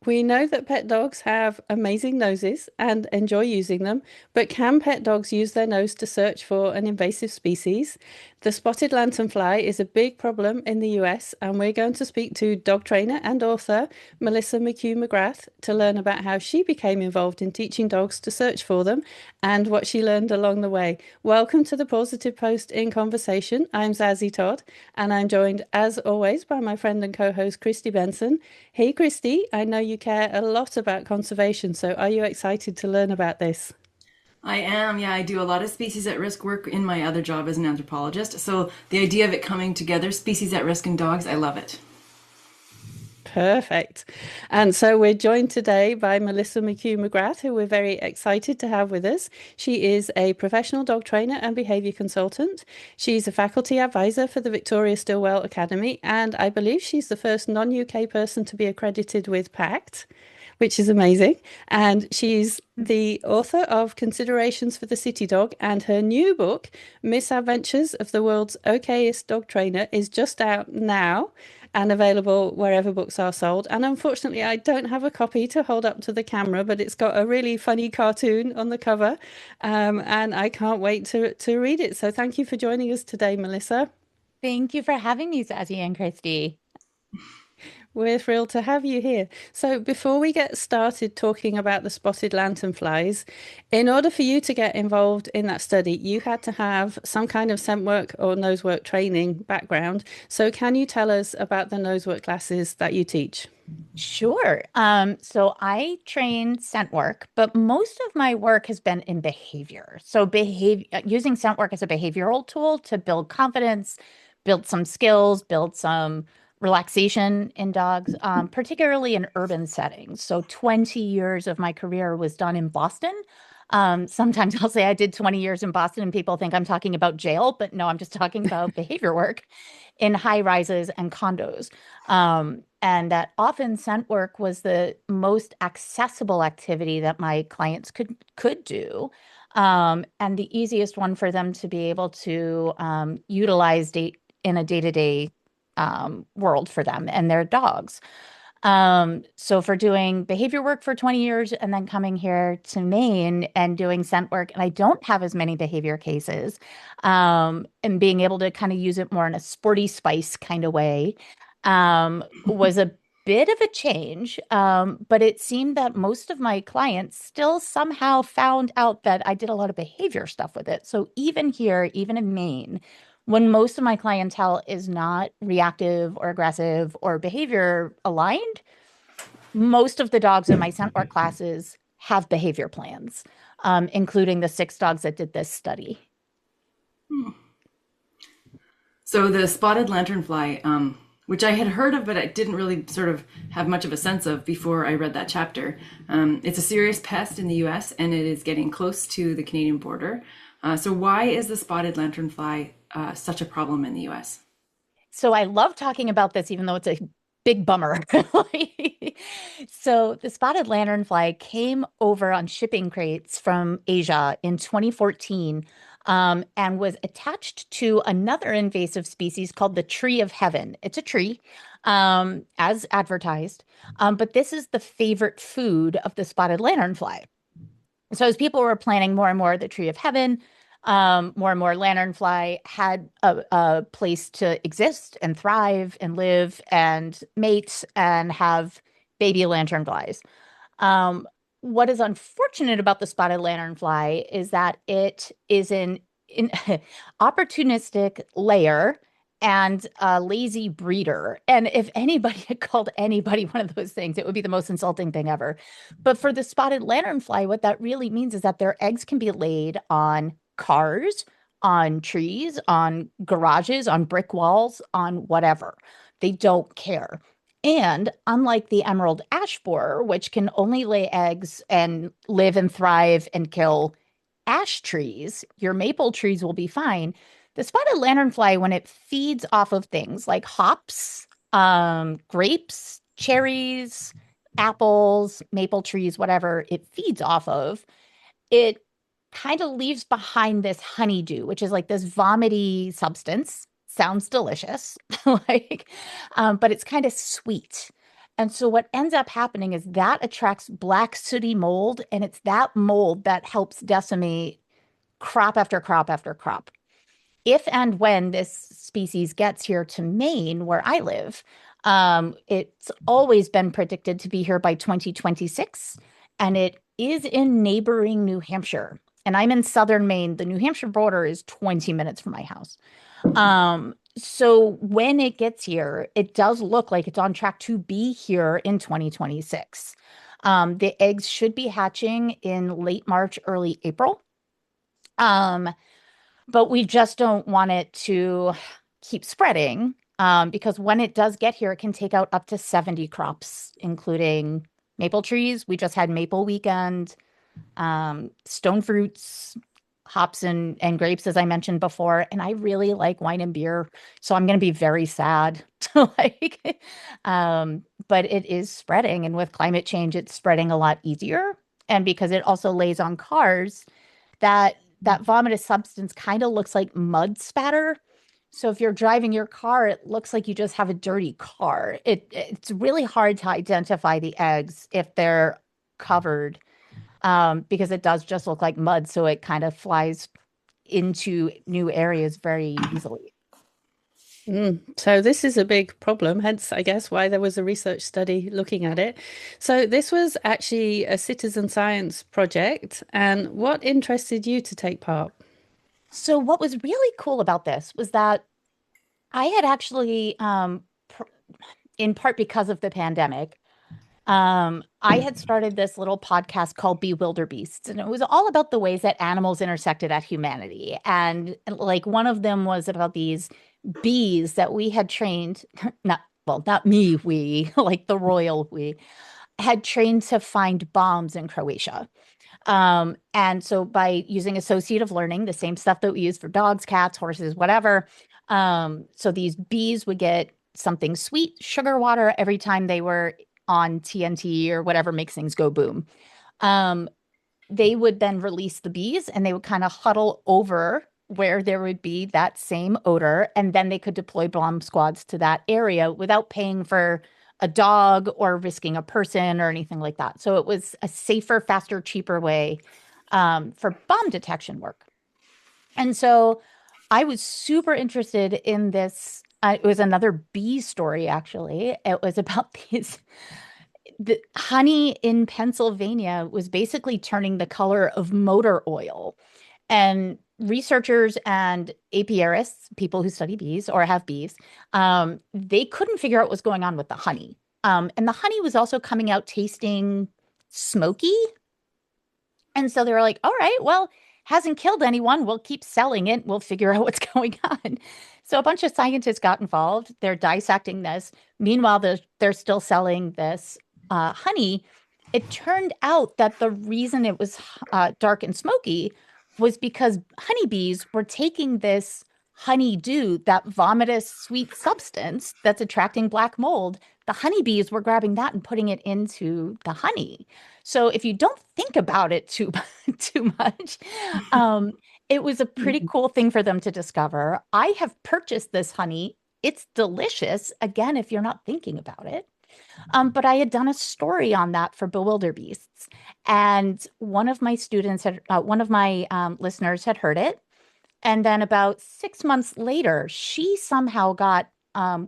We know that pet dogs have amazing noses and enjoy using them, but can pet dogs use their nose to search for an invasive species? The spotted lanternfly is a big problem in the US, and we're going to speak to dog trainer and author Melissa McCue-McGrath to learn about how she became involved in teaching dogs to search for them and what she learned along the way. Welcome to the Positive Post in Conversation. I'm Zazie Todd, and I'm joined, as always, by my friend and co-host Kristi Benson. Hey, Kristi, I know you care a lot about conservation, so are you excited to learn about this? I am, yeah, I do a lot of species at risk work in my other job as an anthropologist. So the idea of it coming together, species at risk in dogs, I love it. Perfect. And so we're joined today by Melissa McCue-McGrath, who we're very excited to have with us. She is a professional dog trainer and behaviour consultant. She's a faculty advisor for the Victoria Stilwell Academy, and I believe she's the first non-UK person to be accredited with PACT, which is amazing. And she's the author of Considerations for the City Dog, and her new book, Misadventures of the World's Okayest Dog Trainer, is just out now and available wherever books are sold. And unfortunately, I don't have a copy to hold up to the camera, but it's got a really funny cartoon on the cover, and I can't wait to read it. So thank you for joining us today, Melissa. Thank you for having me, Zazie and Kristi. We're thrilled to have you here. So, before we get started talking about the spotted lanternflies, in order for you to get involved in that study, you had to have some kind of scent work or nose work training background. So, can you tell us about the nose work classes that you teach? Sure. So I train scent work, but most of my work has been in behavior. So behavior using scent work as a behavioral tool to build confidence, build some skills, build some relaxation in dogs, particularly in urban settings. So 20 years of my career was done in Boston. Sometimes I'll say I did 20 years in Boston and people think I'm talking about jail, but no, I'm just talking about behavior work in high rises and condos. And that often scent work was the most accessible activity that my clients could do. And the easiest one for them to be able to utilize in a day-to-day world for them and their dogs. So for doing behavior work for 20 years and then coming here to Maine and doing scent work, and I don't have as many behavior cases, and being able to kind of use it more in a sporty spice kind of way, was a bit of a change. But it seemed that most of my clients still somehow found out that I did a lot of behavior stuff with it. So even here, even in Maine, when most of my clientele is not reactive or aggressive or behavior aligned, most of the dogs in my scent work classes have behavior plans, including the 6 dogs that did this study. So the spotted lanternfly, which I had heard of, but I didn't really sort of have much of a sense of before I read that chapter. It's a serious pest in the US and it is getting close to the Canadian border. So why is the spotted lanternfly such a problem in the US? So I love talking about this, even though it's a big bummer. So the spotted lanternfly came over on shipping crates from Asia in 2014, and was attached to another invasive species called the tree of heaven. It's a tree, as advertised, but this is the favorite food of the spotted lanternfly. So as people were planting more and more of the tree of heaven, more and more lanternfly had a place to exist and thrive and live and mate and have baby lanternflies. What is unfortunate about the spotted lanternfly is that it is an opportunistic layer and a lazy breeder. And if anybody had called anybody one of those things, it would be the most insulting thing ever. But for the spotted lanternfly, what that really means is that their eggs can be laid on cars, on trees, on garages, on brick walls, on whatever. They don't care. And unlike the emerald ash borer, which can only lay eggs and live and thrive and kill ash trees, your maple trees will be fine. The spotted lanternfly, when it feeds off of things like hops, grapes, cherries, apples, maple trees, whatever it feeds off of, it kind of leaves behind this honeydew, which is like this vomity substance. Sounds delicious, like, but it's kind of sweet. And so what ends up happening is that attracts black sooty mold, and it's that mold that helps decimate crop after crop after crop. If and when this species gets here to Maine, where I live, it's always been predicted to be here by 2026, and it is in neighboring New Hampshire. And I'm in southern Maine. The New Hampshire border is 20 minutes from my house. So when it gets here, it does look like it's on track to be here in 2026. The eggs should be hatching in late March, early April. But we just don't want it to keep spreading, because when it does get here, it can take out up to 70 crops, including maple trees. We just had maple weekend, stone fruits, hops and grapes, as I mentioned before. And I really like wine and beer, so I'm going to be very sad to like, but it is spreading. And with climate change, it's spreading a lot easier. And because it also lays on cars, that vomitous substance kind of looks like mud spatter. So if you're driving your car, it looks like you just have a dirty car. It's really hard to identify the eggs if they're covered, because it does just look like mud. So it kind of flies into new areas very easily. So this is a big problem, hence, I guess, why there was a research study looking at it. So this was actually a citizen science project. And what interested you to take part? So what was really cool about this was that I had actually, in part because of the pandemic, I had started this little podcast called Bewilderbeasts, and it was all about the ways that animals intersected at humanity. And like one of them was about these bees that we had trained, not me, we, like the royal we, had trained to find bombs in Croatia. And so by using associative learning, the same stuff that we use for dogs, cats, horses, whatever, so these bees would get something sweet, sugar water, every time they were on TNT or whatever makes things go boom. They would then release the bees, and they would kind of huddle over where there would be that same odor, and then they could deploy bomb squads to that area without paying for a dog or risking a person or anything like that. So it was a safer, faster, cheaper way, for bomb detection work. And so I was super interested in this. It was another bee story, actually. It was about the honey in Pennsylvania was basically turning the color of motor oil. And researchers and apiarists, people who study bees or have bees, they couldn't figure out what was going on with the honey. And the honey was also coming out tasting smoky. And so they were like, all right, well, hasn't killed anyone. We'll keep selling it. We'll figure out what's going on. So a bunch of scientists got involved. They're dissecting this. Meanwhile, they're still selling this honey. It turned out that the reason it was dark and smoky was because honeybees were taking this honeydew, that vomitous sweet substance that's attracting black mold. The honeybees were grabbing that and putting it into the honey. So if you don't think about it too much, it was a pretty cool thing for them to discover. I have purchased this honey. It's delicious, again, if you're not thinking about it. But I had done a story on that for Bewilderbeasts, and one of my listeners had heard it. And then about 6 months later, she somehow got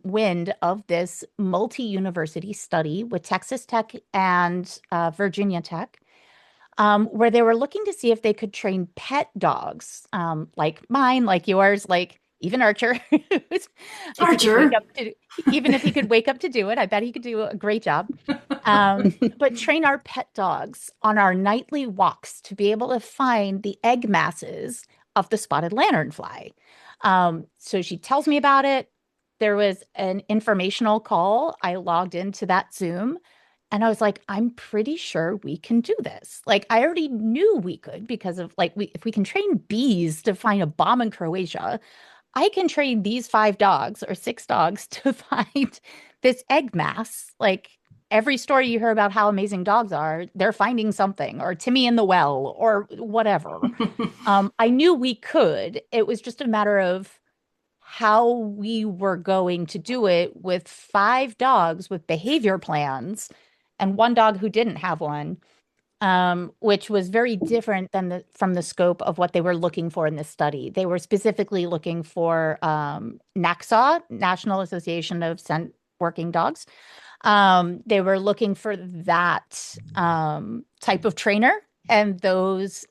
wind of this multi-university study with Texas Tech and Virginia Tech, where they were looking to see if they could train pet dogs, like mine, like yours, like even Archer. Archer. Even if he could wake up to do it, I bet he could do a great job. But train our pet dogs on our nightly walks to be able to find the egg masses of the spotted lanternfly. So she tells me about it. There was an informational call. I logged into that Zoom, and I was like, I'm pretty sure we can do this. Like, I already knew we could because of if we can train bees to find a bomb in Croatia, I can train these 5 dogs or 6 dogs to find this egg mass. Like, every story you hear about how amazing dogs are, they're finding something, or Timmy in the well, or whatever. I knew we could. It was just a matter of how we were going to do it with 5 dogs with behavior plans and one dog who didn't have one, which was very different than from the scope of what they were looking for in this study. They were specifically looking for NACSA, National Association of Scent Working Dogs. They were looking for that type of trainer and those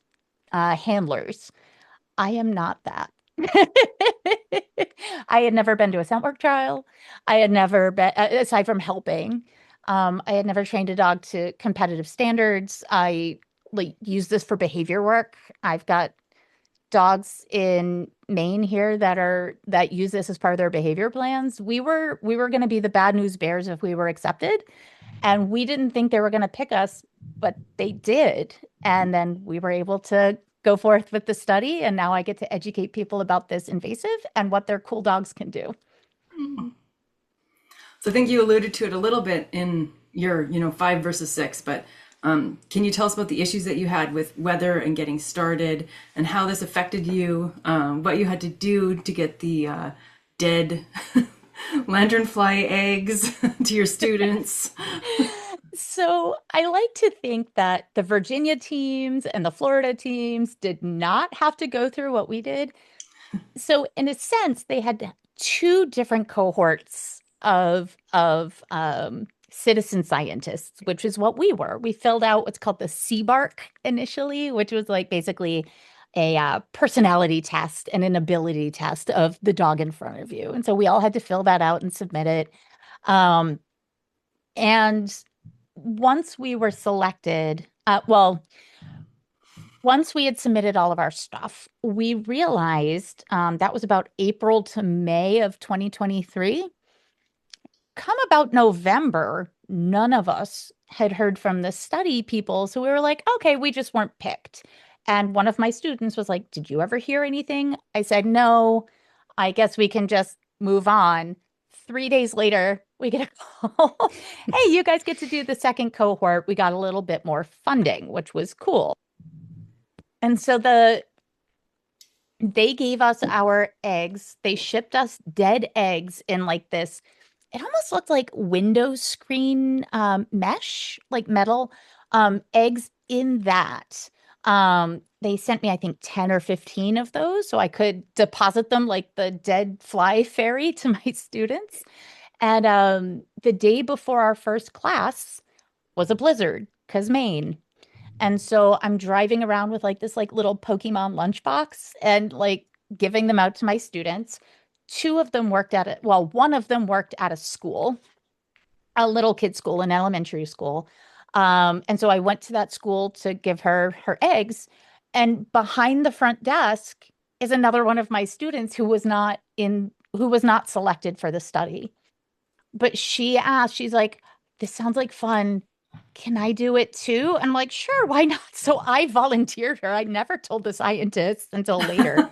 handlers. I am not that. I had never been to a scent work trial. I had never been, aside from helping, I had never trained a dog to competitive standards. I use this for behavior work. I've got dogs in Maine here that use this as part of their behavior plans. We were going to be the bad news bears if we were accepted, and we didn't think they were going to pick us, but they did. And then we were able to go forth with the study, and now I get to educate people about this invasive and what their cool dogs can do. So I think you alluded to it a little bit in your, 5 versus 6, but can you tell us about the issues that you had with weather and getting started and how this affected you, what you had to do to get the dead lanternfly eggs to your students? So I like to think that the Virginia teams and the Florida teams did not have to go through what we did. So in a sense, they had 2 different cohorts of citizen scientists, which is what we were. We filled out what's called the CBARC initially, which was like basically a personality test and an ability test of the dog in front of you. And so we all had to fill that out and submit it. And once we were selected, once we had submitted all of our stuff, we realized that was about April to May of 2023. Come about November, none of us had heard from the study people. So we were like, okay, we just weren't picked. And one of my students was like, did you ever hear anything? I said, no, I guess we can just move on. 3 days later, we get a call. Hey, you guys get to do the second cohort. We got a little bit more funding, which was cool. And so they gave us our eggs. They shipped us dead eggs in like this. It almost looked like window screen mesh, like metal eggs in that. They sent me, I think, 10 or 15 of those so I could deposit them like the dead fly fairy to my students. And the day before our first class was a blizzard because Maine. And so I'm driving around with like this like little Pokemon lunchbox and like giving them out to my students. 2 of them worked at it. Well, one of them worked at a school, a little kid school, an elementary school. And so I went to that school to give her her eggs. And behind the front desk is another one of my students who was not selected for the study. But she asked, she's like, this sounds like fun. Can I do it too? And I'm like, sure, why not? So I volunteered her. I never told the scientists until later.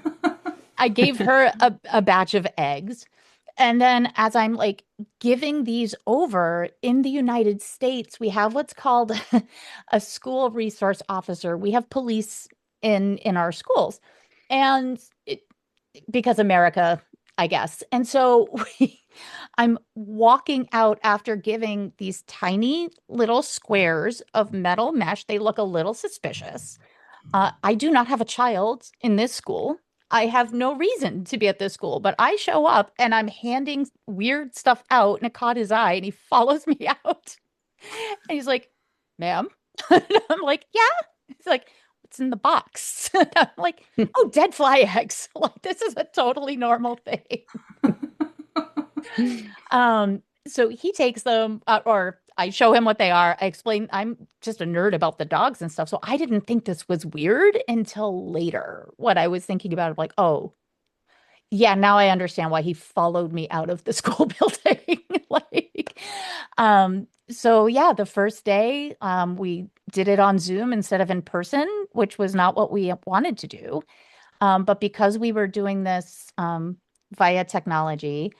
I gave her a batch of eggs. And then as I'm like giving these over in the United States, we have what's called a school resource officer. We have police in our schools. And because America, I guess. And so I'm walking out after giving these tiny little squares of metal mesh. They look a little suspicious. I do not have a child in this school. I have no reason to be at this school, but I show up and I'm handing weird stuff out and it caught his eye and he follows me out. And he's like, ma'am. And I'm like, yeah. He's like, what's in the box? And I'm like, oh, dead fly eggs. Like, this is a totally normal thing. So he takes them, or I show him what they are. I explain, I'm just a nerd about the dogs and stuff. So I didn't think this was weird until later. What I was thinking about, like, oh, yeah, now I understand why he followed me out of the school building. So yeah, the first day, we did it on Zoom instead of in person, which was not what we wanted to do. But because we were doing this, via technology,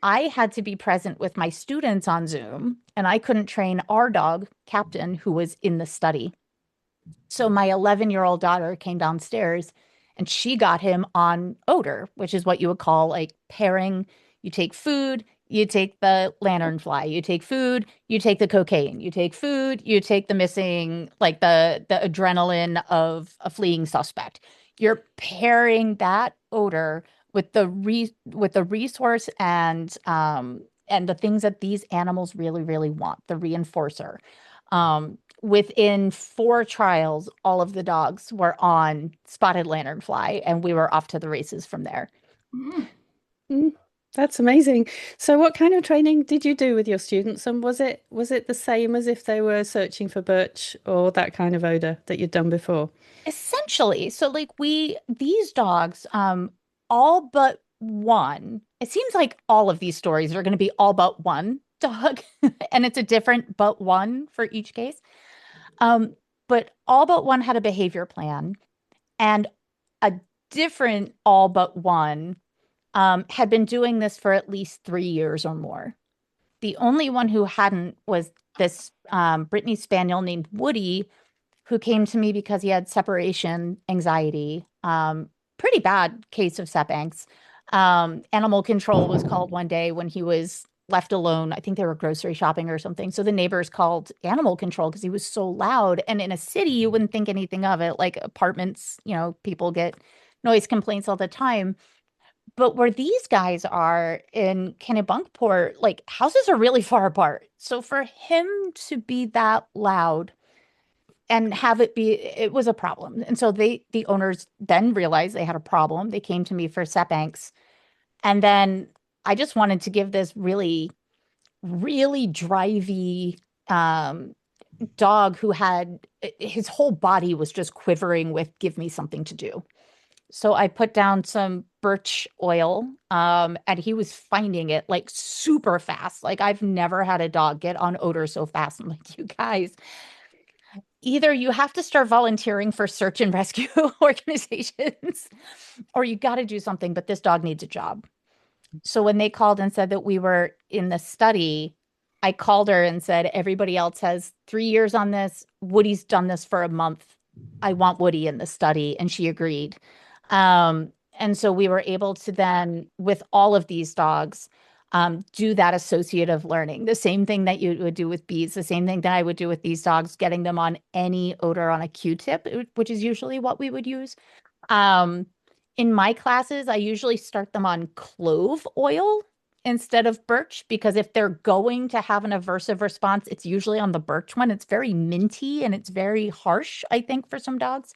I had to be present with my students on Zoom, and I couldn't train our dog, Captain, who was in the study. So my 11-year-old daughter came downstairs And she got him on odor, which is what you would call like pairing. You take food, you take the lanternfly, you take food, you take the cocaine, you take food, you take the missing, like the adrenaline of a fleeing suspect. You're pairing that odor with with the resource and the things that these animals really, really want, the reinforcer. Within 4 trials, all of the dogs were on spotted lanternfly, and we were off to the races from there. Mm. Mm, that's amazing. So what kind of training did you do with your students? And was it the same as if they were searching for birch or that kind of odor that you'd done before? Essentially, so like these dogs, all but one, it seems like all of these stories are going to be all but one dog, and it's a different but one for each case. Um, but all but one had a behavior plan, and a different all but one had been doing this for at least 3 years or more. The only one who hadn't was this Brittany Spaniel named Woody, who came to me because he had separation anxiety, pretty bad case of septanx. Animal control was called one day when he was left alone. I think they were grocery shopping or something. So the neighbors called animal control because he was so loud. And in a city, you wouldn't think anything of it. Like apartments, people get noise complaints all the time. But where these guys are in Kennebunkport, like houses are really far apart. So for him to be that loud and have it be, it was a problem. And so the owners then realized they had a problem. They came to me for septanx. And then I just wanted to give this really, really drivey dog who had his whole body was just quivering with give me something to do. So I put down some birch oil, and he was finding it like super fast. Like I've never had a dog get on odor so fast. I'm like, you guys, either you have to start volunteering for search and rescue organizations, or you got to do something, but this dog needs a job. So when they called and said that we were in the study, I called her and said, everybody else has 3 years on this. Woody's done this for a month. I want Woody in the study. And she agreed. And so we were able to then, with all of these dogs, do that associative learning, the same thing that you would do with bees, the same thing that I would do with these dogs, getting them on any odor on a Q-tip, which is usually what we would use. In my classes, I usually start them on clove oil instead of birch, because if they're going to have an aversive response, it's usually on the birch one. It's very minty and it's very harsh, I think, for some dogs.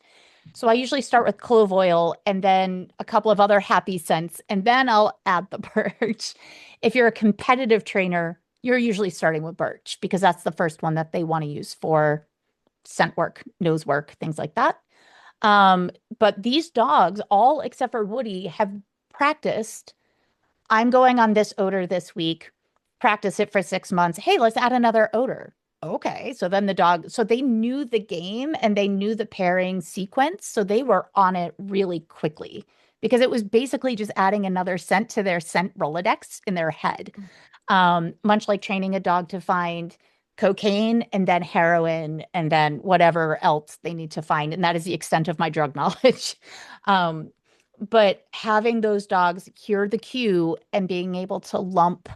So I usually start with clove oil and then a couple of other happy scents, and then I'll add the birch. If you're a competitive trainer, you're usually starting with birch because that's the first one that they want to use for scent work, nose work, things like that. But these dogs, all except for Woody, have practiced. I'm going on this odor this week. Practice it for 6 months. Hey, let's add another odor. Okay. So then so they knew the game and they knew the pairing sequence. So they were on it really quickly because it was basically just adding another scent to their scent Rolodex in their head. Much like training a dog to find cocaine and then heroin and then whatever else they need to find. And that is the extent of my drug knowledge. But having those dogs hear the cue and being able to lump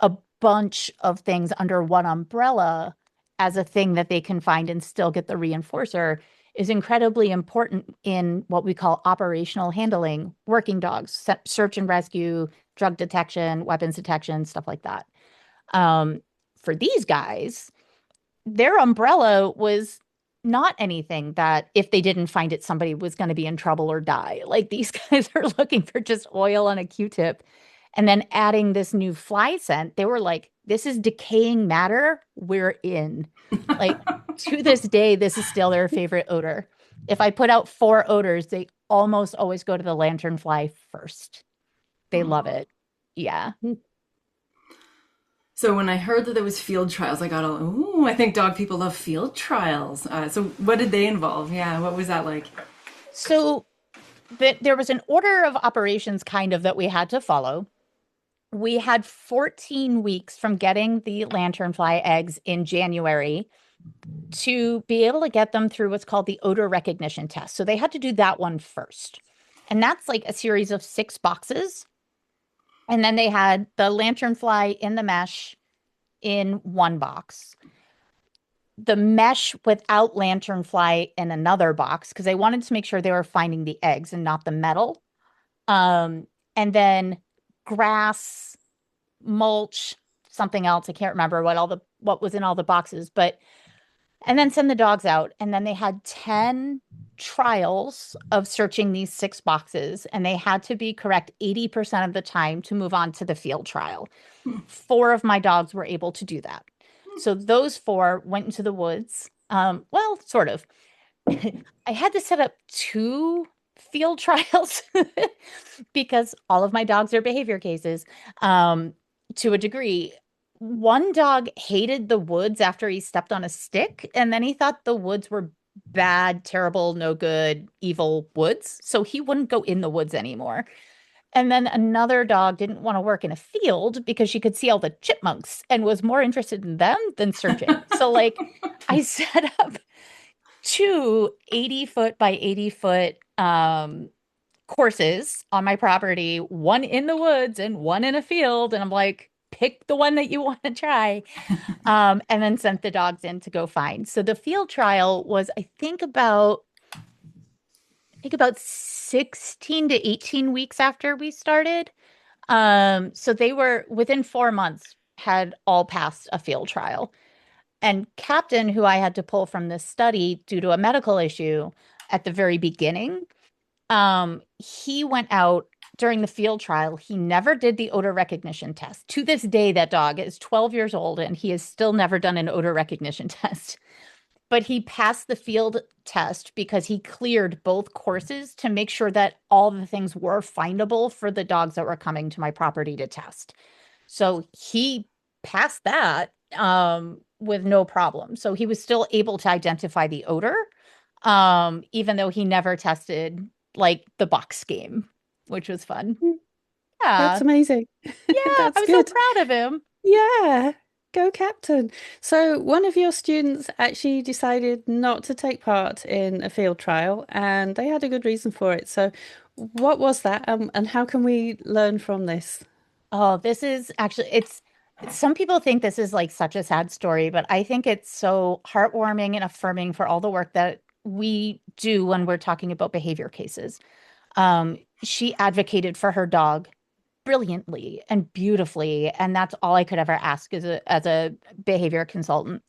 a bunch of things under one umbrella as a thing that they can find and still get the reinforcer is incredibly important in what we call operational handling, working dogs, search and rescue, drug detection, weapons detection, stuff like that. For these guys, their umbrella was not anything that if they didn't find it, somebody was going to be in trouble or die. Like these guys are looking for just oil on a Q-tip and then adding this new fly scent. They were like, this is decaying matter. We're in. Like to this day, this is still their favorite odor. If I put out 4 odors, they almost always go to the lanternfly first. They love it. Yeah. So when I heard that there was field trials, I got all, ooh, I think dog people love field trials. So what did they involve? Yeah, what was that like? So there was an order of operations kind of that we had to follow. We had 14 weeks from getting the lanternfly eggs in January to be able to get them through what's called the odor recognition test. So they had to do that one first. And that's like a series of 6 boxes. And then they had the lanternfly in the mesh in one box, the mesh without lanternfly in another box, because they wanted to make sure they were finding the eggs and not the metal. And then grass, mulch, something else. I can't remember what was in all the boxes, but and then send the dogs out. And then they had 10 trials of searching these 6 boxes, and they had to be correct 80% of the time to move on to the field trial. 4 of my dogs were able to do that. So those 4 went into the woods. Well, sort of. I had to set up 2 field trials because all of my dogs are behavior cases, to a degree. One dog hated the woods after he stepped on a stick, and then he thought the woods were bad, terrible, no good, evil woods. So he wouldn't go in the woods anymore. And then another dog didn't want to work in a field because she could see all the chipmunks and was more interested in them than searching. So, like, I set up 2 80-foot by 80-foot courses on my property, one in the woods and one in a field. And I'm like, pick the one that you want to try. And then sent the dogs in to go find. So the field trial was, I think about 16 to 18 weeks after we started. So they were within 4 months, had all passed a field trial. And Captain, who I had to pull from this study due to a medical issue at the very beginning, he went out during the field trial. He never did the odor recognition test. To this day, that dog is 12 years old and he has still never done an odor recognition test. But he passed the field test because he cleared both courses to make sure that all the things were findable for the dogs that were coming to my property to test. So he passed that with no problem. So he was still able to identify the odor, even though he never tested like the box game, which was fun. That's Yeah. amazing. Yeah. I That's was so good. proud of him. Yeah. Go Captain. So one of your students actually decided not to take part in a field trial, and they had a good reason for it. So what was that, and how can we learn from this? Oh, this is actually, some people think this is like such a sad story, but I think it's so heartwarming and affirming for all the work that we do when we're talking about behavior cases. She advocated for her dog brilliantly and beautifully, and that's all I could ever ask as a behavior consultant.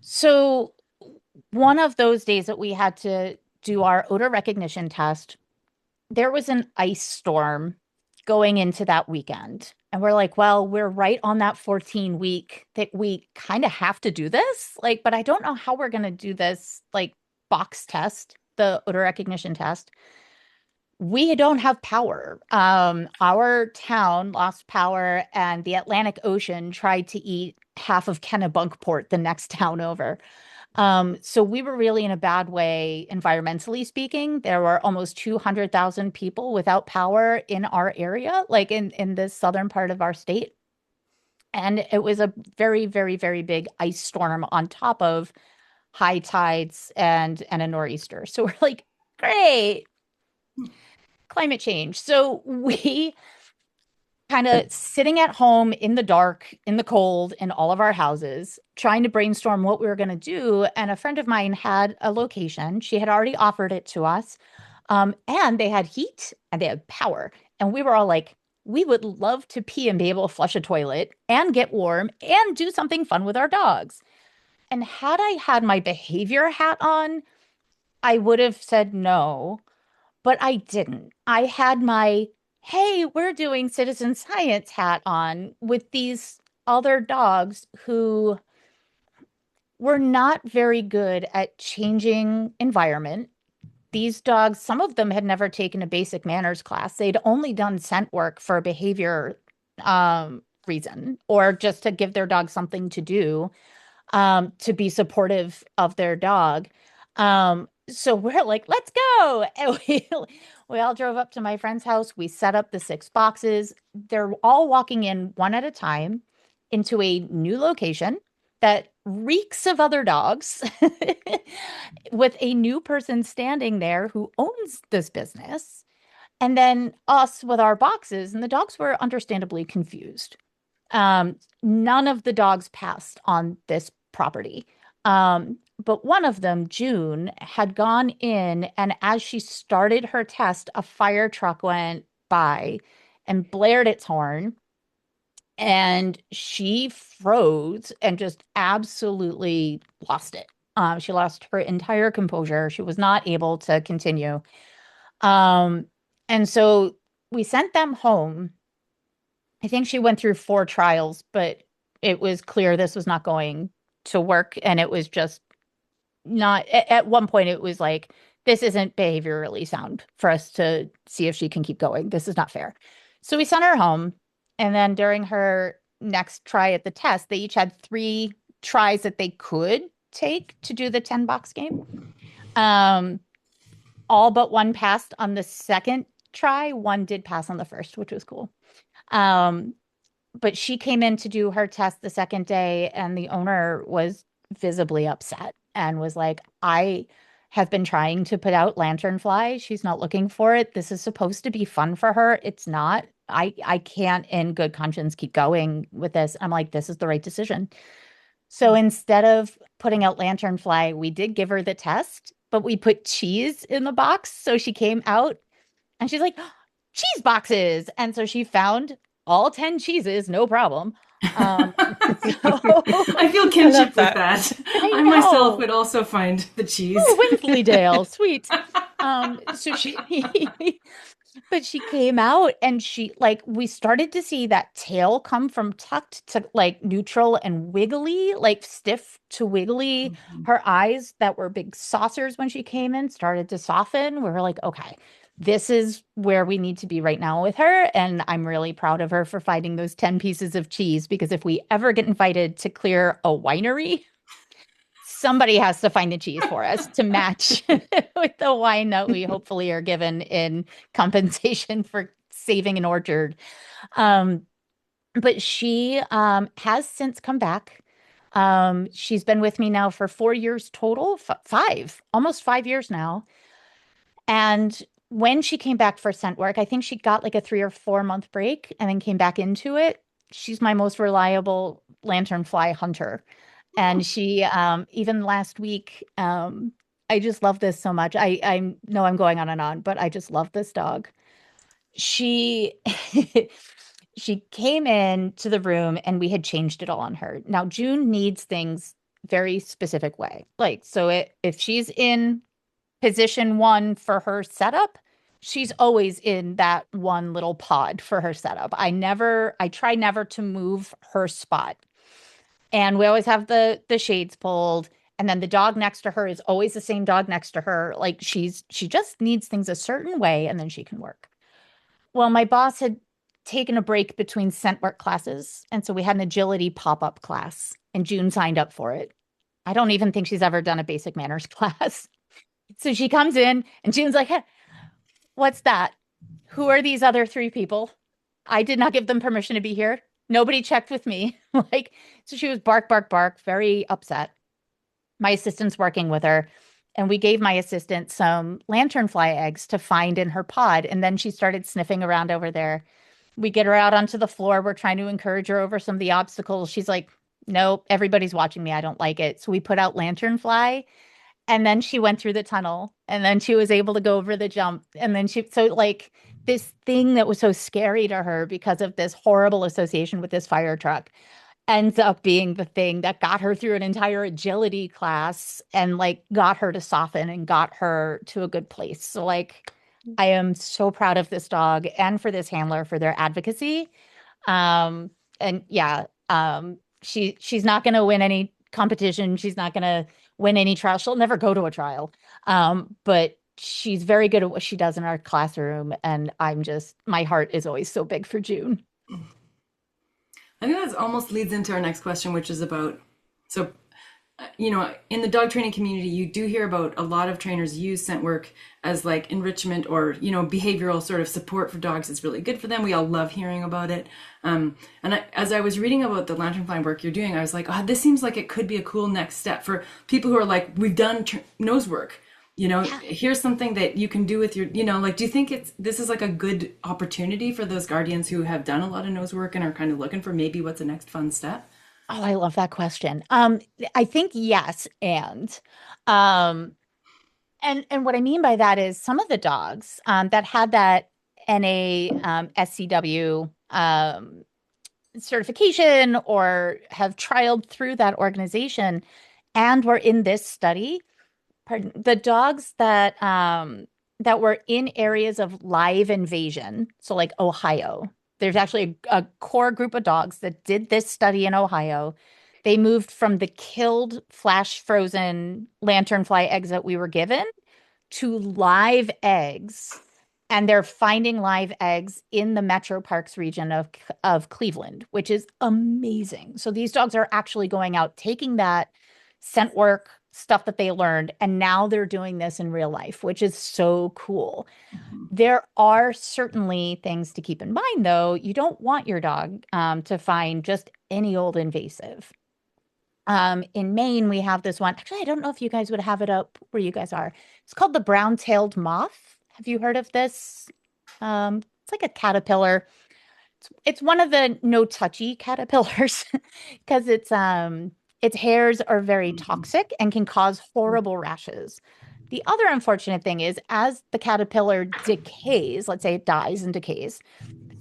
So one of those days that we had to do our odor recognition test, there was an ice storm going into that weekend. And we're like, well, we're right on that 14 week that we kind of have to do this. Like, but I don't know how we're going to do this, like, box test, the odor recognition test. We don't have power. Our town lost power, and the Atlantic Ocean tried to eat half of Kennebunkport, the next town over. So we were really in a bad way, environmentally speaking. There were almost 200,000 people without power in our area, like in this southern part of our state. And it was a very, very, very big ice storm on top of high tides and a nor'easter. So we're like, great, climate change. So we kind of sitting at home in the dark, in the cold, in all of our houses, trying to brainstorm what we were going to do. And a friend of mine had a location. She had already offered it to us. And they had heat and they had power. And we were all like, we would love to pee and be able to flush a toilet and get warm and do something fun with our dogs. And had I had my behavior hat on, I would have said no, but I didn't. I had my, hey, we're doing citizen science hat on with these other dogs who were not very good at changing environment. These dogs, some of them had never taken a basic manners class. They'd only done scent work for a behavior reason, or just to give their dog something to do, to be supportive of their dog. So we're like, let's go. And we all drove up to my friend's house. We set up the 6 boxes. They're all walking in one at a time into a new location that reeks of other dogs with a new person standing there who owns this business. And then us with our boxes, and the dogs were understandably confused. None of the dogs passed on this property. But one of them, June, had gone in, and as she started her test, a fire truck went by and blared its horn, and she froze and just absolutely lost it. She lost her entire composure. She was not able to continue. Um, and so we sent them home. I think she went through 4 trials, but it was clear this was not going to work. And it was just not, at one point, it was like, this isn't behaviorally sound for us to see if she can keep going. This is not fair. So we sent her home. And then during her next try at the test, they each had 3 tries that they could take to do the 10 box game. All but one passed on the second try. One did pass on the first, which was cool. But she came in to do her test the second day, and the owner was visibly upset and was like, I have been trying to put out lanternfly. She's not looking for it. This is supposed to be fun for her. It's not. I can't in good conscience keep going with this. I'm like, this is the right decision. So instead of putting out lanternfly, we did give her the test, but we put cheese in the box. So she came out and she's like, cheese boxes. And so she found all 10 cheeses, no problem. So, I feel kinship with that. I myself would also find the cheese. Oh, Wensleydale, sweet. So but she came out and she, like, we started to see that tail come from tucked to like neutral and wiggly, like stiff to wiggly. Her eyes that were big saucers when she came in started to soften. We were like, okay, this is where we need to be right now with her. And I'm really proud of her for finding those 10 pieces of cheese, because if we ever get invited to clear a winery, somebody has to find the cheese for us to match with the wine that we hopefully are given in compensation for saving an orchard. But she has since come back. She's been with me now for 4 years total, almost 5 years now. And when she came back for scent work, I think she got like a 3 or 4 month break and then came back into it. She's my most reliable lanternfly hunter. And she, even last week, I just love this so much. I know I'm going on and on, but I just love this dog. She, she came in to the room and we had changed it all on her. Now, June needs things very specific way. Like, so if she's in position 1 for her setup, she's always in that one little pod for her setup. I try never to move her spot. And we always have the shades pulled. And then the dog next to her is always the same dog next to her. Like she just needs things a certain way and then she can work. Well, my boss had taken a break between scent work classes. And so we had an agility pop-up class and June signed up for it. I don't even think she's ever done a basic manners class. So she comes in and June's like, hey, what's that? Who are these other 3 people? I did not give them permission to be here. Nobody checked with me. Like, so she was bark, bark, bark, very upset. My assistant's working with her. And we gave my assistant some lanternfly eggs to find in her pod. And then she started sniffing around over there. We get her out onto the floor. We're trying to encourage her over some of the obstacles. She's like, nope, everybody's watching me. I don't like it. So we put out lanternfly. And then she went through the tunnel and then she was able to go over the jump. And then so like this thing that was so scary to her because of this horrible association with this fire truck ends up being the thing that got her through an entire agility class and like got her to soften and got her to a good place. So like, I am so proud of this dog and for this handler for their advocacy. And yeah, she's not going to win any competition. She's not going to win any trial. She'll never go to a trial. But she's very good at what she does in our classroom. And my heart is always so big for June. I think that almost leads into our next question, which is about, so, in the dog training community, you do hear about a lot of trainers use scent work as like enrichment or, behavioral sort of support for dogs. It's really good for them. We all love hearing about it. As I was reading about the lanternfly work you're doing, I was like, oh, this seems like it could be a cool next step for people who are like, we've done nose work, Yeah. here's something that you can do with your, like, do you think this is like a good opportunity for those guardians who have done a lot of nose work and are kind of looking for maybe what's the next fun step? Oh, I love that question. I think yes, um, and what I mean by that is some of the dogs that had that NA SCW certification or have trialed through that organization and were in this study, pardon, the dogs that were in areas of live invasion, so like Ohio. There's actually a core group of dogs that did this study in Ohio. They moved from the killed flash frozen lanternfly eggs that we were given to live eggs, and they're finding live eggs in the Metro Parks region of Cleveland, which is amazing. So these dogs are actually going out, taking that scent work stuff that they learned, and now they're doing this in real life, which is so cool. There are certainly things to keep in mind, though. You don't want your dog to find just any old invasive. In Maine, we have this one. Actually, I don't know if you guys would have it up where you guys are. It's called the brown-tailed moth. Have you heard of this? It's like a caterpillar. It's one of the no touchy caterpillars because its hairs are very toxic and can cause horrible rashes. The other unfortunate thing is as the caterpillar decays, let's say it dies and decays,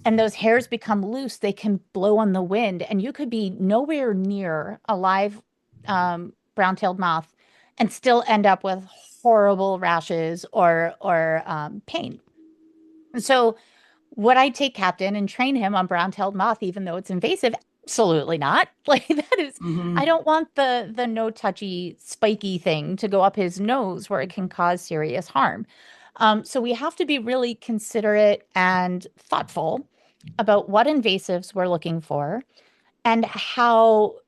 and those hairs become loose, they can blow on the wind, and you could be nowhere near a live brown-tailed moth and still end up with horrible rashes or pain. So would I take Captain and train him on brown-tailed moth, even though it's invasive? Absolutely not. Like that is, I Hmm. don't want the no touchy spiky thing to go up his nose where it can cause serious harm. So we have to be really considerate and thoughtful about what invasives we're looking for and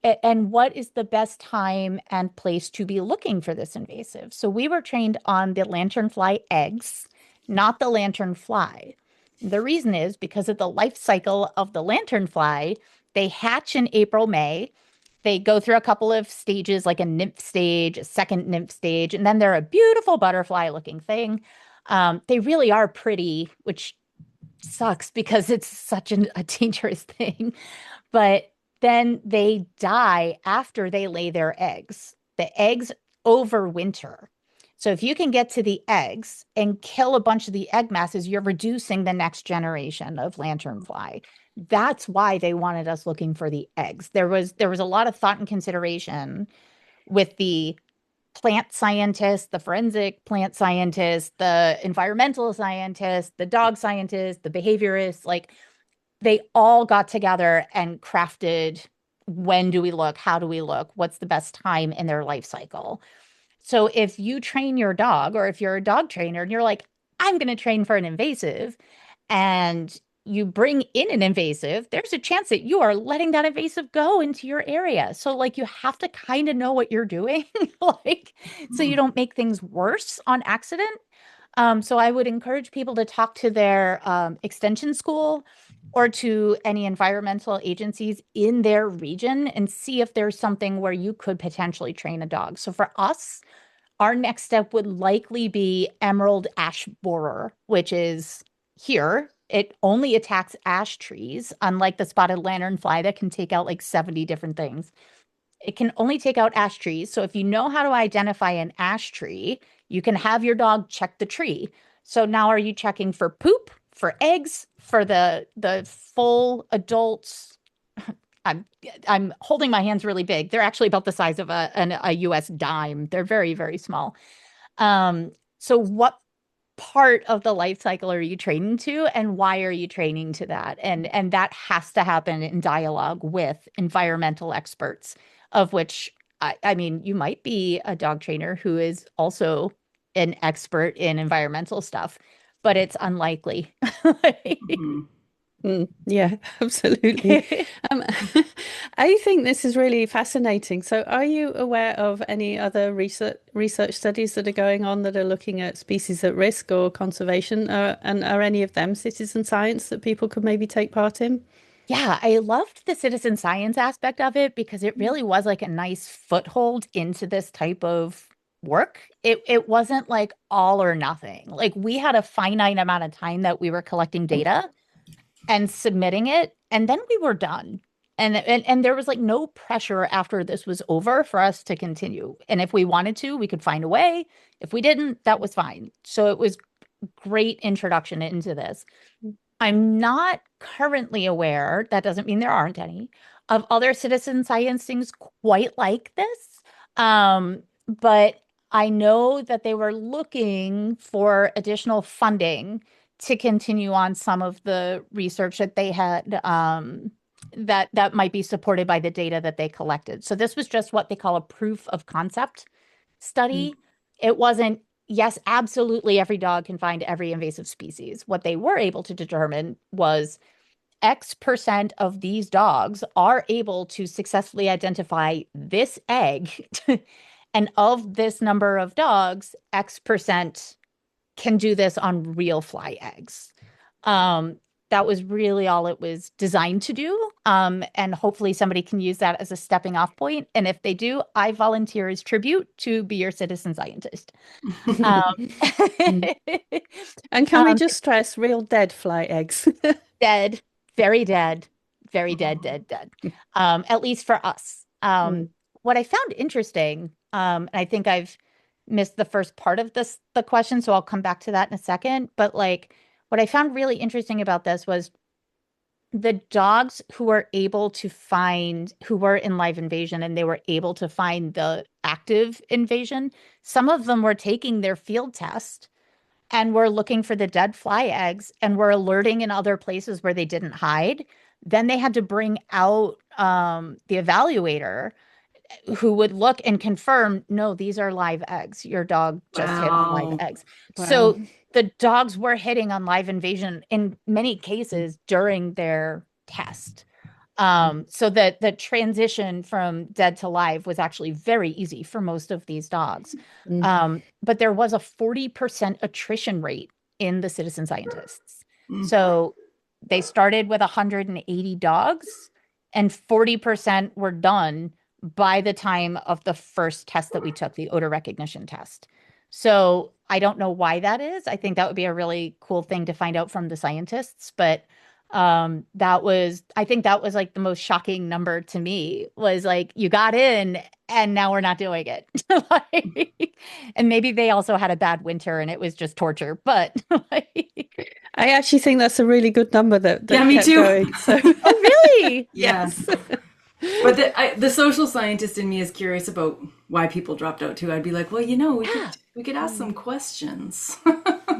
and what is the best time and place to be looking for this invasive. So we were trained on the lanternfly eggs, not the lanternfly. The reason is because of the life cycle of the lanternfly. They hatch in April, May. They go through a couple of stages, like a nymph stage, a second nymph stage, and then they're a beautiful butterfly looking thing. They really are pretty, which sucks because it's such a dangerous thing. But then they die after they lay their eggs. The eggs overwinter. So if you can get to the eggs and kill a bunch of the egg masses, you're reducing the next generation of lanternfly. That's why they wanted us looking for the eggs. There was a lot of thought and consideration with the plant scientist, the forensic plant scientist, the environmental scientist, the dog scientist, the behaviorist, like they all got together and crafted when do we look? How do we look? What's the best time in their life cycle? So if you train your dog, or if you're a dog trainer and you're like, I'm going to train for an invasive, and you bring in an invasive, there's a chance that you are letting that invasive go into your area. So like you have to kind of know what you're doing, like so you don't make things worse on accident. So I would encourage people to talk to their extension school or to any environmental agencies in their region and see if there's something where you could potentially train a dog. So for us, our next step would likely be emerald ash borer, which is here. It only attacks ash trees, unlike the spotted lanternfly that can take out like 70 different things. It can only take out ash trees. So if you know how to identify an ash tree, you can have your dog check the tree. So now are you checking for poop, for eggs, for the full adults? I'm I'm holding my hands really big. They're actually about the size of a US dime. They're very, very small. So what part of the life cycle are you training to, and why are you training to that? And that has to happen in dialogue with environmental experts, of which I mean, you might be a dog trainer who is also an expert in environmental stuff, but it's unlikely. Hmm. Yeah, absolutely. Um, I think this is really fascinating. So, are you aware of any other research studies that are going on that are looking at species at risk or conservation? And are any of them citizen science that people could maybe take part in? Yeah, I loved the citizen science aspect of it because it really was like a nice foothold into this type of work. It wasn't like all or nothing. Like we had a finite amount of time that we were collecting data and submitting it, and then we were done. And there was like no pressure after this was over for us to continue. And if we wanted to, we could find a way. If we didn't, that was fine. So it was great introduction into this. I'm not currently aware, that doesn't mean there aren't any, of other citizen science things quite like this. But I know that they were looking for additional funding to continue on some of the research that they had that might be supported by the data that they collected. So this was just what they call a proof of concept study. It wasn't, yes, absolutely every dog can find every invasive species. What they were able to determine was X% of these dogs are able to successfully identify this egg. And of this number of dogs, X% can do this on real fly eggs. That was really all it was designed to do. And hopefully somebody can use that as a stepping off point. And if they do, I volunteer as tribute to be your citizen scientist. And can we just stress real dead fly eggs? Dead, very dead, very dead, dead, dead. At least for us. What I found interesting, and I think I've missed the first part of the question, so I'll come back to that in a second. But like, what I found really interesting about this was the dogs who were able to find, who were in live invasion and they were able to find the active invasion, some of them were taking their field test and were looking for the dead fly eggs and were alerting in other places where they didn't hide. Then they had to bring out the evaluator who would look and confirm, no, these are live eggs. Your dog just hit on live eggs. Wow. So the dogs were hitting on live invasion in many cases during their test. So that the transition from dead to live was actually very easy for most of these dogs. But there was a 40% attrition rate in the citizen scientists. So they started with 180 dogs and 40% were done by the time of the first test that we took, the odor recognition test. So I don't know why that is. I think that would be a really cool thing to find out from the scientists. But I think that was like the most shocking number to me, was like, you got in and now we're not doing it. And maybe they also had a bad winter and it was just torture. But I actually think that's a really good number that yeah, me kept too. Going, so. Oh, really? Yes. But the social scientist in me is curious about why people dropped out too. I'd be like, well, we could ask some questions.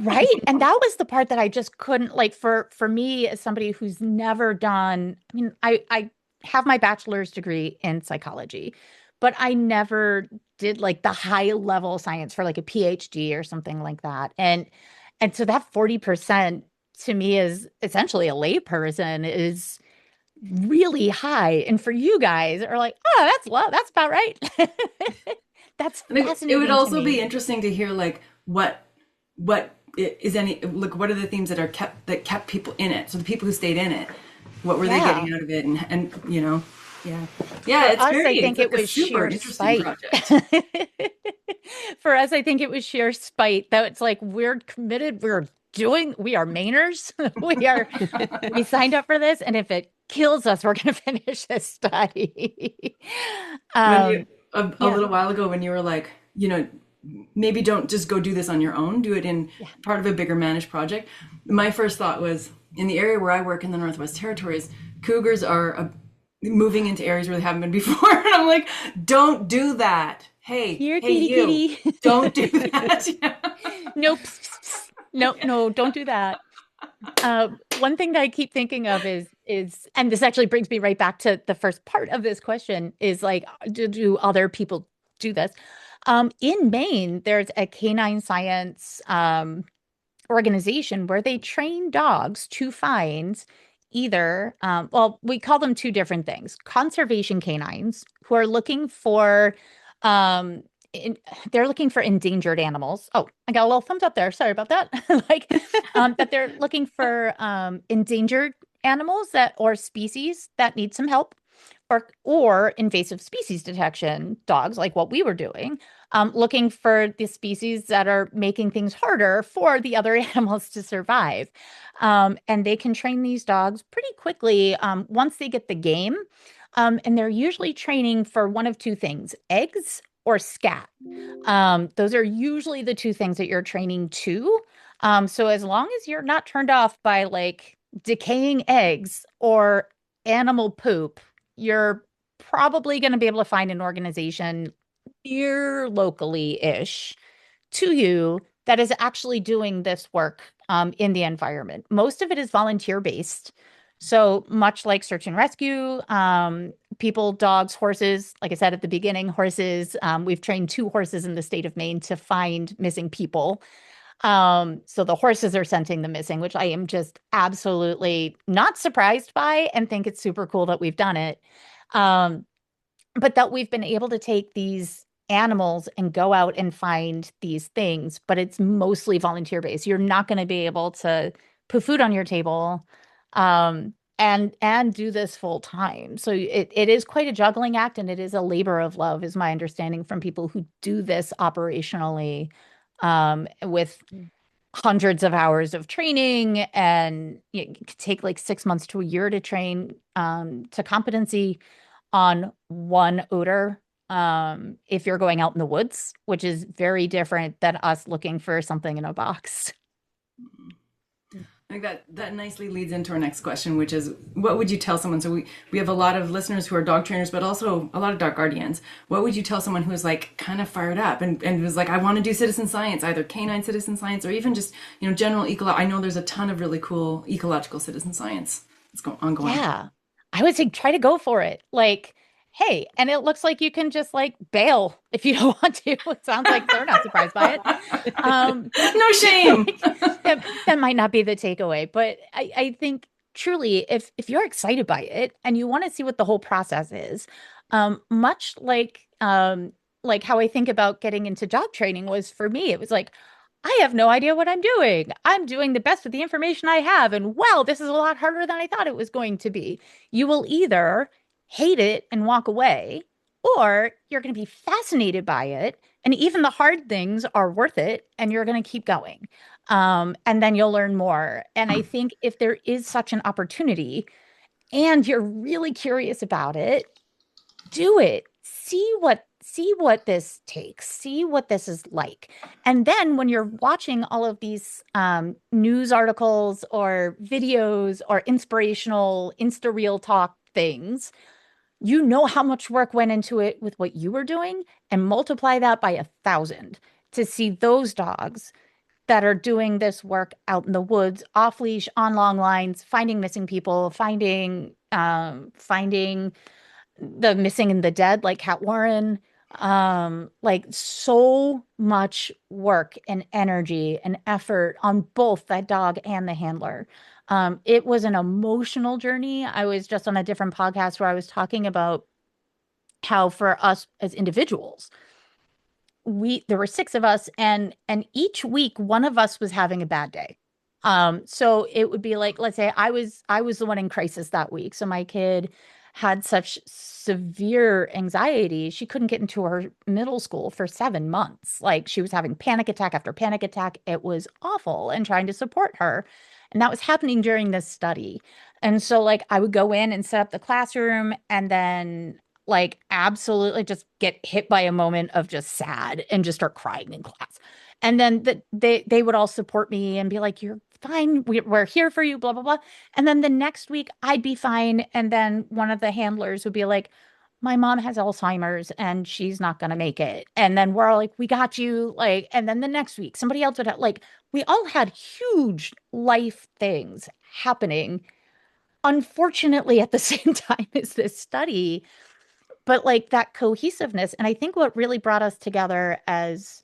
Right. And that was the part that I just couldn't, like, for me as somebody who's never done, I mean, I have my bachelor's degree in psychology, but I never did like the high level science for like a PhD or something like that. And so that 40% to me is essentially a layperson is really high. And for you guys are like, oh, that's low. That's about right. That's fascinating. It would also be interesting to hear like what is any, like, what are the themes that kept people in it? So the people who stayed in it, what were they getting out of it? And it was super interesting project. For us, I think it was sheer spite that it's like, we're committed. We are Mainers. We signed up for this. And if it kills us, we're going to finish this study. A little while ago when you were like, maybe don't just go do this on your own, do it in part of a bigger managed project. My first thought was, in the area where I work in the Northwest Territories, cougars are moving into areas where they haven't been before. And I'm like, don't do that. Hey, kitty. Don't do that. Nope. No, don't do that. One thing that I keep thinking of is, and this actually brings me right back to the first part of this question, is like, do other people do this? In Maine, there's a canine science organization where they train dogs to find either, we call them two different things: conservation canines, who are looking for they're looking for endangered animals. Oh, I got a little thumbs up there. Sorry about that. That they're looking for endangered animals or species that need some help, or invasive species detection dogs, like what we were doing. looking for the species that are making things harder for the other animals to survive. And they can train these dogs pretty quickly once they get the game. And they're usually training for one of two things, eggs or scat. Those are usually the two things that you're training to. So as long as you're not turned off by like decaying eggs or animal poop, you're probably going to be able to find an organization near locally-ish to you that is actually doing this work in the environment. Most of it is volunteer-based. So much like search and rescue, people, dogs, horses, like I said at the beginning, horses, we've trained 2 horses in the state of Maine to find missing people. So the horses are scenting the missing, which I am just absolutely not surprised by and think it's super cool that we've done it. But that we've been able to take these animals and go out and find these things, but it's mostly volunteer based. You're not going to be able to put food on your table and do this full time. So it is quite a juggling act, and it is a labor of love, is my understanding from people who do this operationally with hundreds of hours of training, and it could take like 6 months to a year to train to competency on one odor if you're going out in the woods, which is very different than us looking for something in a box. I think that nicely leads into our next question, which is, what would you tell someone? So we have a lot of listeners who are dog trainers, but also a lot of dog guardians. What would you tell someone who is like kind of fired up and was like, I want to do citizen science, either canine citizen science or even just, general I know there's a ton of really cool ecological citizen science that's ongoing. Yeah. I would say try to go for it. Like, hey, and it looks like you can just like bail if you don't want to. It sounds like they're not surprised by it. No shame. That might not be the takeaway, but I think truly, if you're excited by it and you want to see what the whole process is, much like how I think about getting into job training was for me, it was like, I have no idea what I'm doing. I'm doing the best with the information I have. And wow, this is a lot harder than I thought it was going to be. You will either hate it and walk away, or you're going to be fascinated by it. And even the hard things are worth it, and you're going to keep going. And then you'll learn more. And I think if there is such an opportunity and you're really curious about it, do it. See what this takes, see what this is like. And then when you're watching all of these news articles or videos or inspirational Insta Reel talk things, you know how much work went into it with what you were doing, and multiply that by 1,000 to see those dogs that are doing this work out in the woods, off leash, on long lines, finding missing people, finding the missing and the dead, like Cat Warren. Like so much work and energy and effort on both that dog and the handler. It was an emotional journey. I was just on a different podcast where I was talking about how for us as individuals, there were 6 of us, and each week one of us was having a bad day. So it would be like, let's say I was the one in crisis that week. So my kid had such severe anxiety, she couldn't get into her middle school for 7 months. Like, she was having panic attack after panic attack. It was awful, and trying to support her. And that was happening during this study. And so like I would go in and set up the classroom, and then like absolutely just get hit by a moment of just sad and just start crying in class. And then they would all support me and be like, you're fine. We're here for you, blah, blah, blah. And then the next week I'd be fine. And then one of the handlers would be like, my mom has Alzheimer's and she's not going to make it. And then we're all like, we got you. Like, and then the next week somebody else would have, like, we all had huge life things happening, unfortunately, at the same time as this study, but like that cohesiveness. And I think what really brought us together as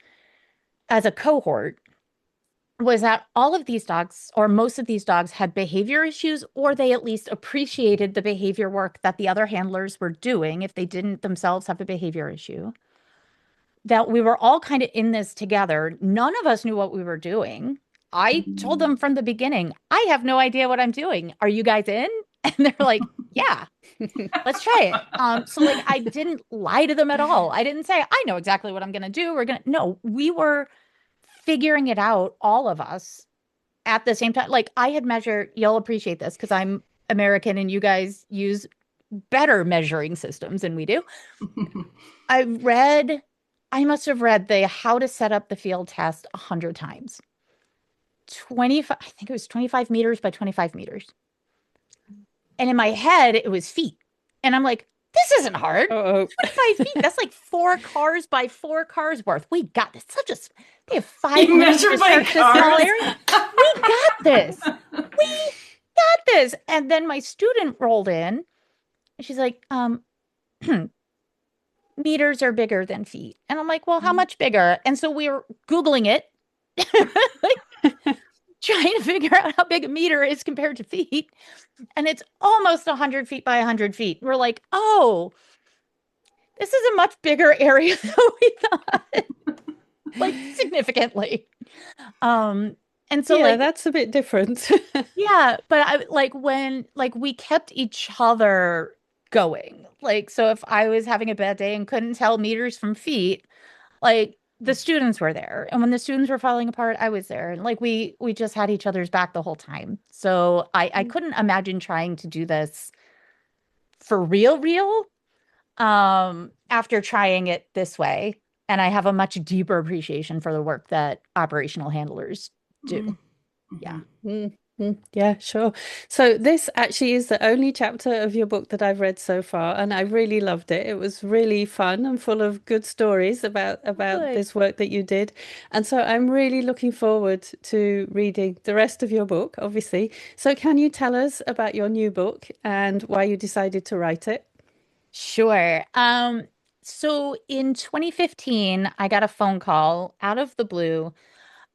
a cohort was that all of these dogs, or most of these dogs, had behavior issues, or they at least appreciated the behavior work that the other handlers were doing if they didn't themselves have a behavior issue. That we were all kind of in this together. None of us knew what we were doing. I told them from the beginning, I have no idea what I'm doing. Are you guys in? And they're like, Yeah, let's try it. So like I didn't lie to them at all. I didn't say, I know exactly what I'm gonna do. No, we were figuring it out, all of us at the same time. Like I had measured, you'll appreciate this because I'm American and you guys use better measuring systems than we do. I read, I must have read the how to set up the field test 100 times. 25, I think it was 25 meters by 25 meters. And in my head, it was feet. And I'm like, this isn't hard. Oh, 25 feet. That's like 4 cars by 4 cars worth. We got this. They have You 5 minutes measure to by search this small cars? area. We got this. We got this. And then my student rolled in and she's like, meters are bigger than feet. And I'm like, well, how much bigger? And so we were Googling it, like, trying to figure out how big a meter is compared to feet. And it's almost 100 feet by 100 feet. We're like, oh, this is a much bigger area than we thought, like significantly. And so yeah, like, that's a bit different. yeah, but I like when like we kept each other going. Like, so if I was having a bad day and couldn't tell meters from feet, like the students were there. And when the students were falling apart, I was there. And like we just had each other's back the whole time. So I couldn't imagine trying to do this for real, after trying it this way. And I have a much deeper appreciation for the work that operational handlers do. Yeah. Yeah, sure. So this actually is the only chapter of your book that I've read so far, and I really loved it. It was really fun and full of good stories about Good. this work that you did. And so I'm really looking forward to reading the rest of your book, obviously. So can you tell us about your new book and why you decided to write it? Sure. So in 2015, I got a phone call out of the blue,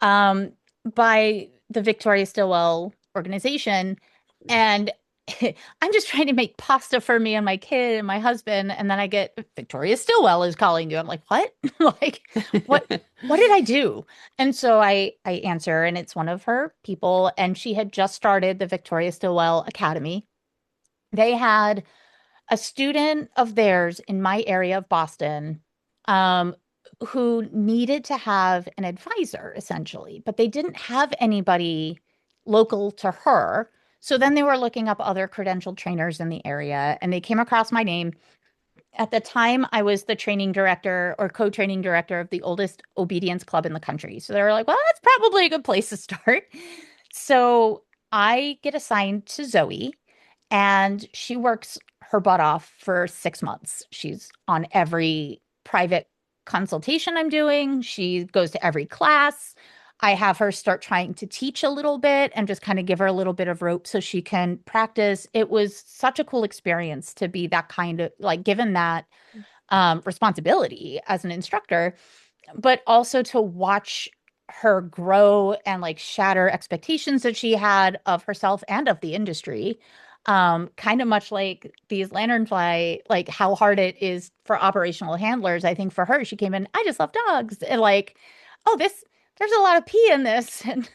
um, by the Victoria Stilwell organization. And I'm just trying to make pasta for me and my kid and my husband. And then I get Victoria Stilwell is calling you. I'm like, what? Like, what did I do? And so I answer, and it's one of her people. And she had just started the Victoria Stilwell Academy. They had a student of theirs in my area of Boston, um, who needed to have an advisor essentially, but they didn't have anybody local to her. So then they were looking up other credentialed trainers in the area and they came across my name. At the time, I was the training director or co-training director of the oldest obedience club in the country. So they were like, well, that's probably a good place to start. So I get assigned to Zoe, and she works her butt off for 6 months. She's on every private consultation I'm doing. She goes to every class. I have her start trying to teach a little bit and just kind of give her a little bit of rope so she can practice. It was such a cool experience to be that kind of like given that responsibility as an instructor, but also to watch her grow and like shatter expectations that she had of herself and of the industry. Kind of much like these lanternfly, like how hard it is for operational handlers. I think for her, she came in, I just love dogs. And like, oh, there's a lot of pee in this. And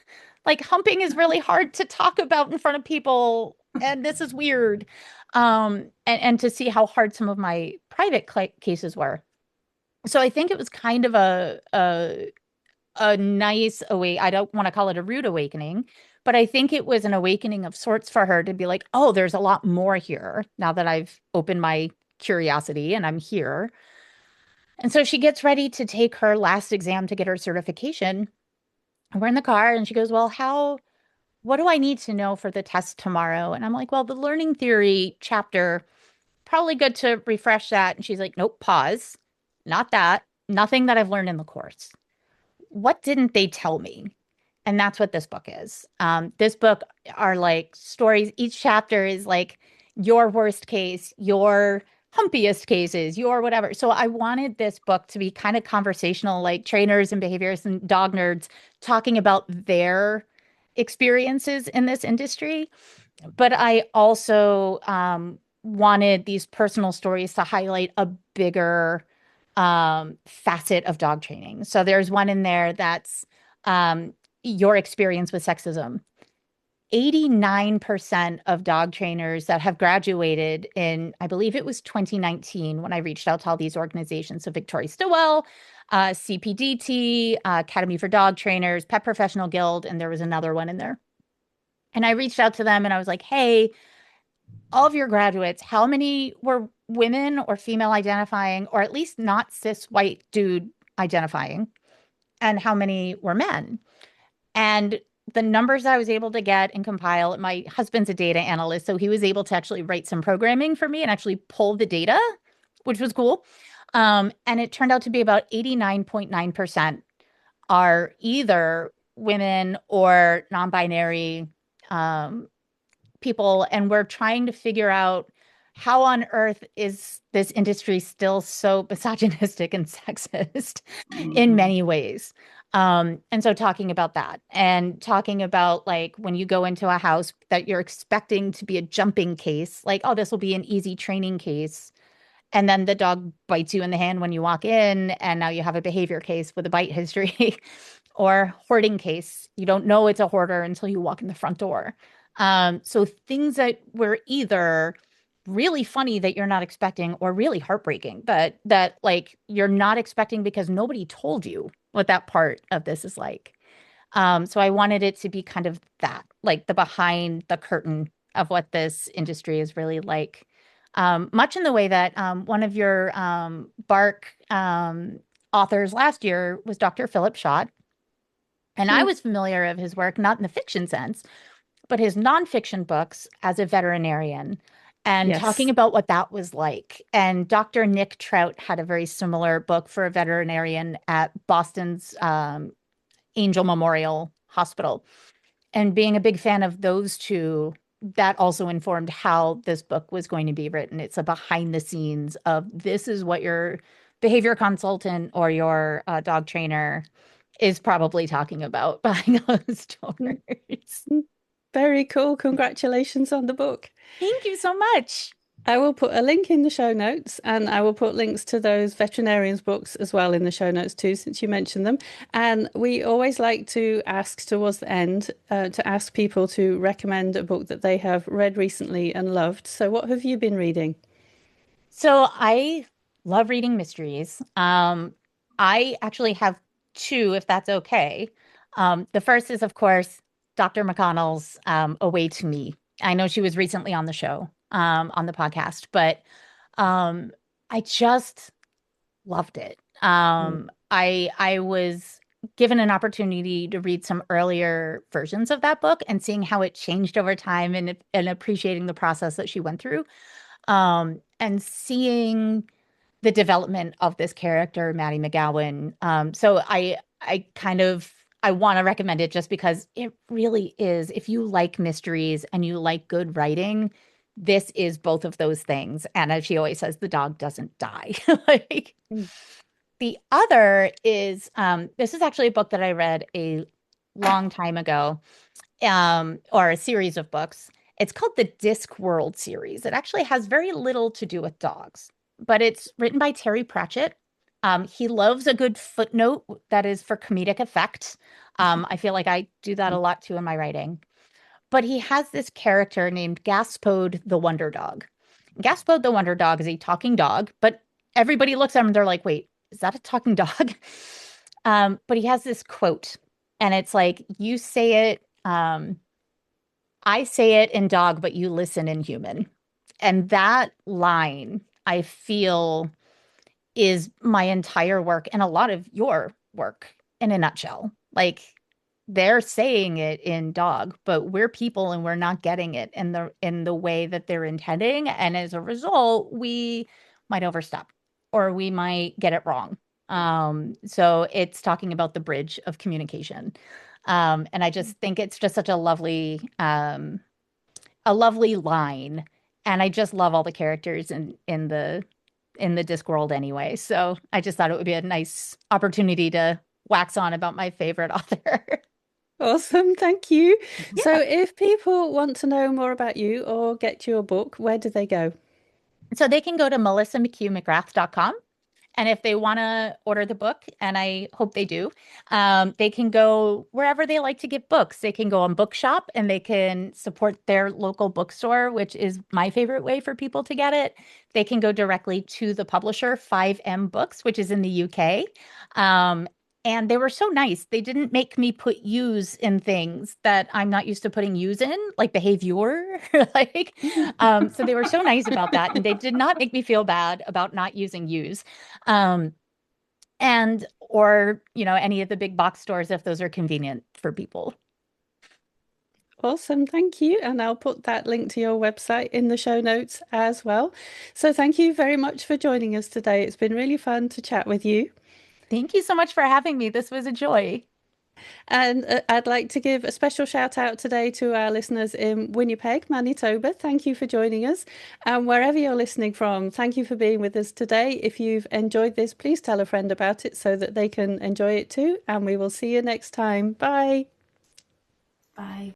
like humping is really hard to talk about in front of people. And this is weird. And to see how hard some of my private cases were. So I think it was kind of a nice awake. I don't want to call it a rude awakening, but I think it was an awakening of sorts for her to be like, oh, there's a lot more here now that I've opened my curiosity and I'm here. And so she gets ready to take her last exam to get her certification. We're in the car and she goes, well, what do I need to know for the test tomorrow? And I'm like, well, the learning theory chapter, probably good to refresh that. And she's like, nope, pause. Not that. Nothing that I've learned in the course. What didn't they tell me? And that's what this book is. This book are like stories. Each chapter is like your worst case, your humpiest cases, your whatever. So I wanted this book to be kind of conversational, like trainers and behaviorists and dog nerds talking about their experiences in this industry. But I also wanted these personal stories to highlight a bigger facet of dog training. So there's one in there that's your experience with sexism. 89% of dog trainers that have graduated in, I believe it was 2019 when I reached out to all these organizations. So Victoria Stilwell, CPDT, Academy for Dog Trainers, Pet Professional Guild, and there was another one in there. And I reached out to them and I was like, hey, all of your graduates, how many were women or female identifying, or at least not cis white dude identifying? And how many were men? And the numbers I was able to get and compile, my husband's a data analyst, so he was able to actually write some programming for me and actually pull the data, which was cool. And it turned out to be about 89.9% are either women or non-binary people. And we're trying to figure out how on earth is this industry still so misogynistic and sexist in many ways. And so talking about that and talking about like when you go into a house that you're expecting to be a jumping case, like, oh, this will be an easy training case. And then the dog bites you in the hand when you walk in, and now you have a behavior case with a bite history or hoarding case. You don't know it's a hoarder until you walk in the front door. So things that were either really funny that you're not expecting or really heartbreaking that like you're not expecting because nobody told you what that part of this is like. So I wanted it to be kind of that, like the behind the curtain of what this industry is really like. Much in the way that one of your Bark authors last year was Dr. Philip Schott. And I was familiar of his work, not in the fiction sense, but his nonfiction books as a veterinarian and talking about what that was like. And Dr. Nick Trout had a very similar book for a veterinarian at Boston's Angel Memorial Hospital. And being a big fan of those two, that also informed how this book was going to be written. It's a behind the scenes of this is what your behavior consultant or your dog trainer is probably talking about behind closed doors. Very cool. Congratulations on the book. Thank you so much. I will put a link in the show notes and I will put links to those veterinarians books as well in the show notes too, since you mentioned them. And we always like to ask towards the end to ask people to recommend a book that they have read recently and loved. So what have you been reading? So I love reading mysteries. I actually have two, if that's okay. The first is, of course, Dr. McConnell's A Way to Me. I know she was recently on the show, on the podcast, but I just loved it. I was given an opportunity to read some earlier versions of that book and seeing how it changed over time and appreciating the process that she went through. And seeing the development of this character, Maddie McGowan. So I want to recommend it just because it really is. If you like mysteries and you like good writing, this is both of those things. And as she always says, the dog doesn't die. Like, the other is this is actually a book that I read a long time ago, or a series of books. It's called the Discworld series. It actually has very little to do with dogs, but it's written by Terry Pratchett. He loves a good footnote that is for comedic effect. I feel like I do that a lot too in my writing. But he has this character named Gaspode the Wonder Dog. Gaspode the Wonder Dog is a talking dog, but everybody looks at him and they're like, wait, is that a talking dog? But he has this quote, and it's like, you say it, I say it in dog, but you listen in human. And that line, I feel, is my entire work and a lot of your work in a nutshell. Like, they're saying it in dog, but we're people and we're not getting it in the way that they're intending. And as a result, we might overstep or we might get it wrong. So it's talking about the bridge of communication. And I just think it's just such a lovely line. And I just love all the characters in the Discworld anyway. So I just thought it would be a nice opportunity to wax on about my favorite author. Awesome. Thank you. Yeah. So if people want to know more about you or get your book, where do they go? So they can go to melissamcquemcgrath.com And if they want to order the book, and I hope they do, they can go wherever they like to get books. They can go on Bookshop and they can support their local bookstore, which is my favorite way for people to get it. They can go directly to the publisher, 5M Books, which is in the UK. And they were so nice. They didn't make me put yous in things that I'm not used to putting yous in, like behavior. like, so they were so nice about that. And they did not make me feel bad about not using yous. And or, any of the big box stores if those are convenient for people. Awesome, thank you. And I'll put that link to your website in the show notes as well. So thank you very much for joining us today. It's been really fun to chat with you. Thank you so much for having me. This was a joy. And I'd like to give a special shout out today to our listeners in Winnipeg, Manitoba. Thank you for joining us. And wherever you're listening from, thank you for being with us today. If you've enjoyed this, please tell a friend about it so that they can enjoy it too. And we will see you next time. Bye. Bye.